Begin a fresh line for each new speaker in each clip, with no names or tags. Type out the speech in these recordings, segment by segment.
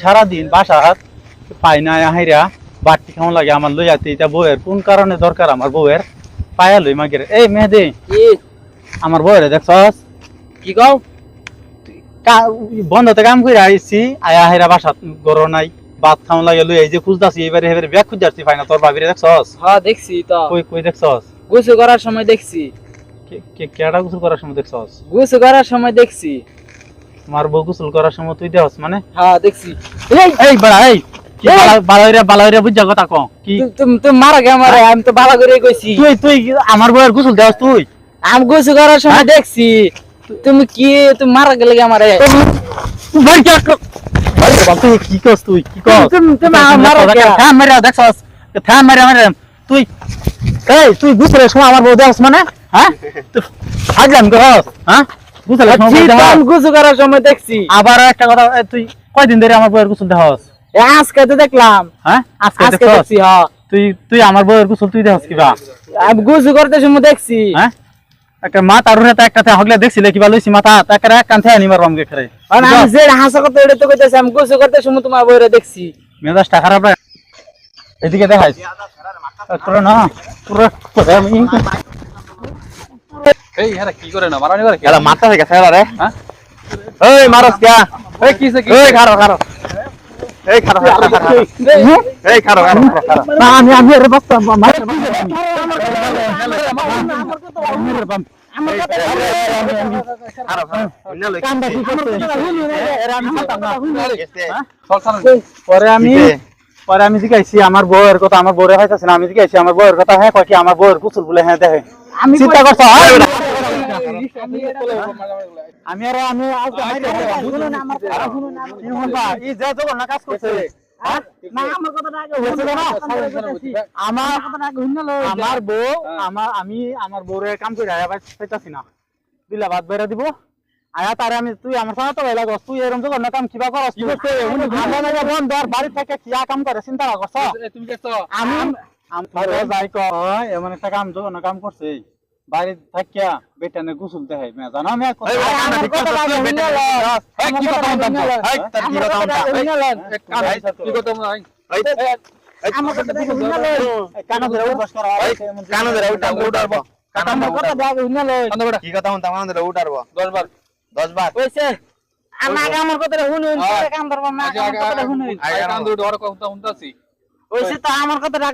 সারাদিন বাসা পাই না হাইরা বাড়তি খাওয়া লাগে আমার লইয়াতে এটা বউয়ের কোন কারণে দরকার আমার বউয়ের পায়া লই মাগের এই মেহেদি আমার বউয়ের দেখছস
কি কও
বন্ধতে কাম করে আইছি আয়া হাইরা বাসা গরো নাই ভাত খাওয়া লাগে লই এই যে খুঁজতাছি এবারে এবারে ব্যাগ খুঁজতাছি পাই না তোর ভাবিরে দেখছস
হ্যাঁ দেখছি তো
কই কই দেখছস
গোসল করার সময় দেখছি
কেডা গোসল করার সময় দেখছস
গোসল করার সময় দেখছি
আমার বউ গোসল করার সময় তুই দেখছস মানে
হ্যাঁ দেখছি
এই এই বড়া এই কি বালাইরা বুঝা কথা কও কি
তুমি মারা গে আমারে আমি তো ভালো করে কইছি
তুই আমার বউয়ের গোসল দেওয়াস তুই
আমি গোসল করার সময় দেখছি তুমি মারা গেলে আমারে
তুই কি কস তুই কি কস
তুমি
মারা দেখছস মারা তুই এই তুই গোসলের সময় আমার বউ দেওয়াস মানে হ্যাঁ হাজলাম করস হ্যাঁ গোসলের সময়
আমি গোসল করার সময় দেখছি
আবার একটা কথা তুই কয়দিন ধরে আমার বউয়ের গোসল দেওয়াস
আজকে তো দেখলাম
হ্যাঁ আজকে
দেখছি হ্যাঁ
তুই আমার বউয়ের গোসল তুই দেওয়াস কিবা
আমি গোসল করতে সময় দেখছি
হ্যাঁ একটা মাথা রুহে একটা হগলে দেখছিলে কিবা লইছি মাথা একটা এক কান্থে আনিবার বামকে করে
আমি যে হাসা কথা এটা তো কইতাছি আমি গোসল করতে সময় তোমার বউরে দেখছি
মেজাজটা খারাপ রে এদিকে দেখাইস তোর না পুরো আমি
এই হ্যাঁ কি করে না মারানি করে
এলা মাথা থেকে খেলা রে
হ্যাঁ
এই মারস কে
এই কিছে কি
এই খারো এই খারো এই খারো না আমি এর বক্তা মার পরে আমি জিজ্ঞাসি আমার বউয়ের কথা আমার বউরে হইতাছে না আমি জিজ্ঞাসি আমার বউয়ের কথা হ্যাঁ কয় কি আমার বউয়ের গোসল বলে হ্যাঁ দেখে আমি চিন্তা করছ আমি আর আমি এই যে যখন না কাজ করছে আমার বউ আমার বউরে কাম করে আবার পাইতাছি না দিলা ভাত বেড়া দিব আয়া তারে আমি তুই আমার সাথে তো ভালো লাগস তুই এরকম যখন না কাম কিবা করস তুই বন্ধ আর বাড়ি থেকে কি কাম করে চিন্তা করছ
তুমি দেখছো
আমি যাই কয় এমন একটা কাম যখন না কাম করছে বাড়ি থাকিয়া বেটানে গোসল দেয় মে জানো আমি
আমার কথা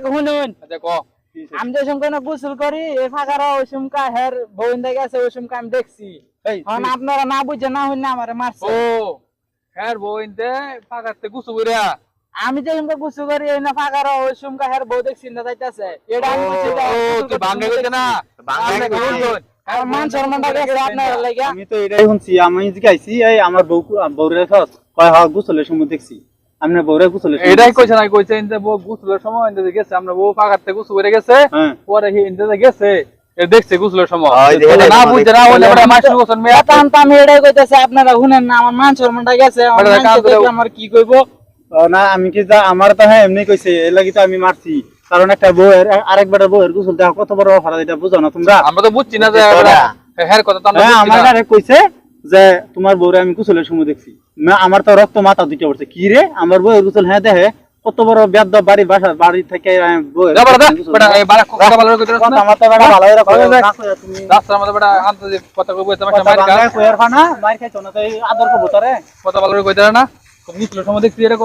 শুনুন আমি যে সময় গোসল করি ফাঁকার ওই সময় হের বউন্দা গেছে ওই সময় আমি দেখছি আপনারা না বুঝে না হইনা আমারে মারছে
ও হের বউন্দে ফাঁকাতে গুছু কইরা
আমি যে সময় গোসল করি এই না ফাঁকার ওই সময় হের বউ দেখছি না যাইতাছে এটা আমি কইছি
তুই ভাঙে কইতে না ভাঙে কইতে
আর মান সম্মানটা গেছে আপনার লাগা
আমি তো এটাই শুনছি আমি জিজ্ঞাসি এই আমার বউরে কয় হ্যাঁ গোসলের সময় দেখছি আমরা বউরে গোসলের
এটাই কইছে না কইছে ইনতে বউ গোসলের সময় ইনতে গেছে আমরা বউ ফাঁকাতে গুছু করে গেছে পরে ইনতে গেছে এ দেখছে গোসলের সময় না বুঝতে না হলে বড় মাছ গোসল মে
আমি এটাই কইতাছি আপনারা শুনেন না আমার মান সম্মানটা গেছে আমার কি কইবো
না আমি কি আমার তো হ্যাঁ এমনি কইছে এর লাগি তো আমি মারছি কারণ একটা বউয়ের আরেকবার বউয়ের গোসল দেখা কত বড় অপরাধ এটা বুঝো না তোমরা
আমরা তো বুঝছি না যে হের কথা তো আমরা
আমার ডাইরেক্ট কইছে যে তোমার বউরে আমি গোসলের সময় দেখছি না আমার তো রক্ত মাথা দুইটা পড়ছে কি রে আমার বউয়ের গোসল হ্যাঁ দেখে কত বড় বেদ বাড়ি বাড়ি থেকে বউয়ের
কথা ভালো করে কইতেছ না
আমার তো বড় ভালো করে
তুমি রাস্তার মধ্যে বড় আনতে কথা কইবো তোমাকে মার
কইয়ার ফানা মার খাইছো না তো আদর করব তোরে
কথা ভালো করে কইতে না নিচের সময় দেখছি এটা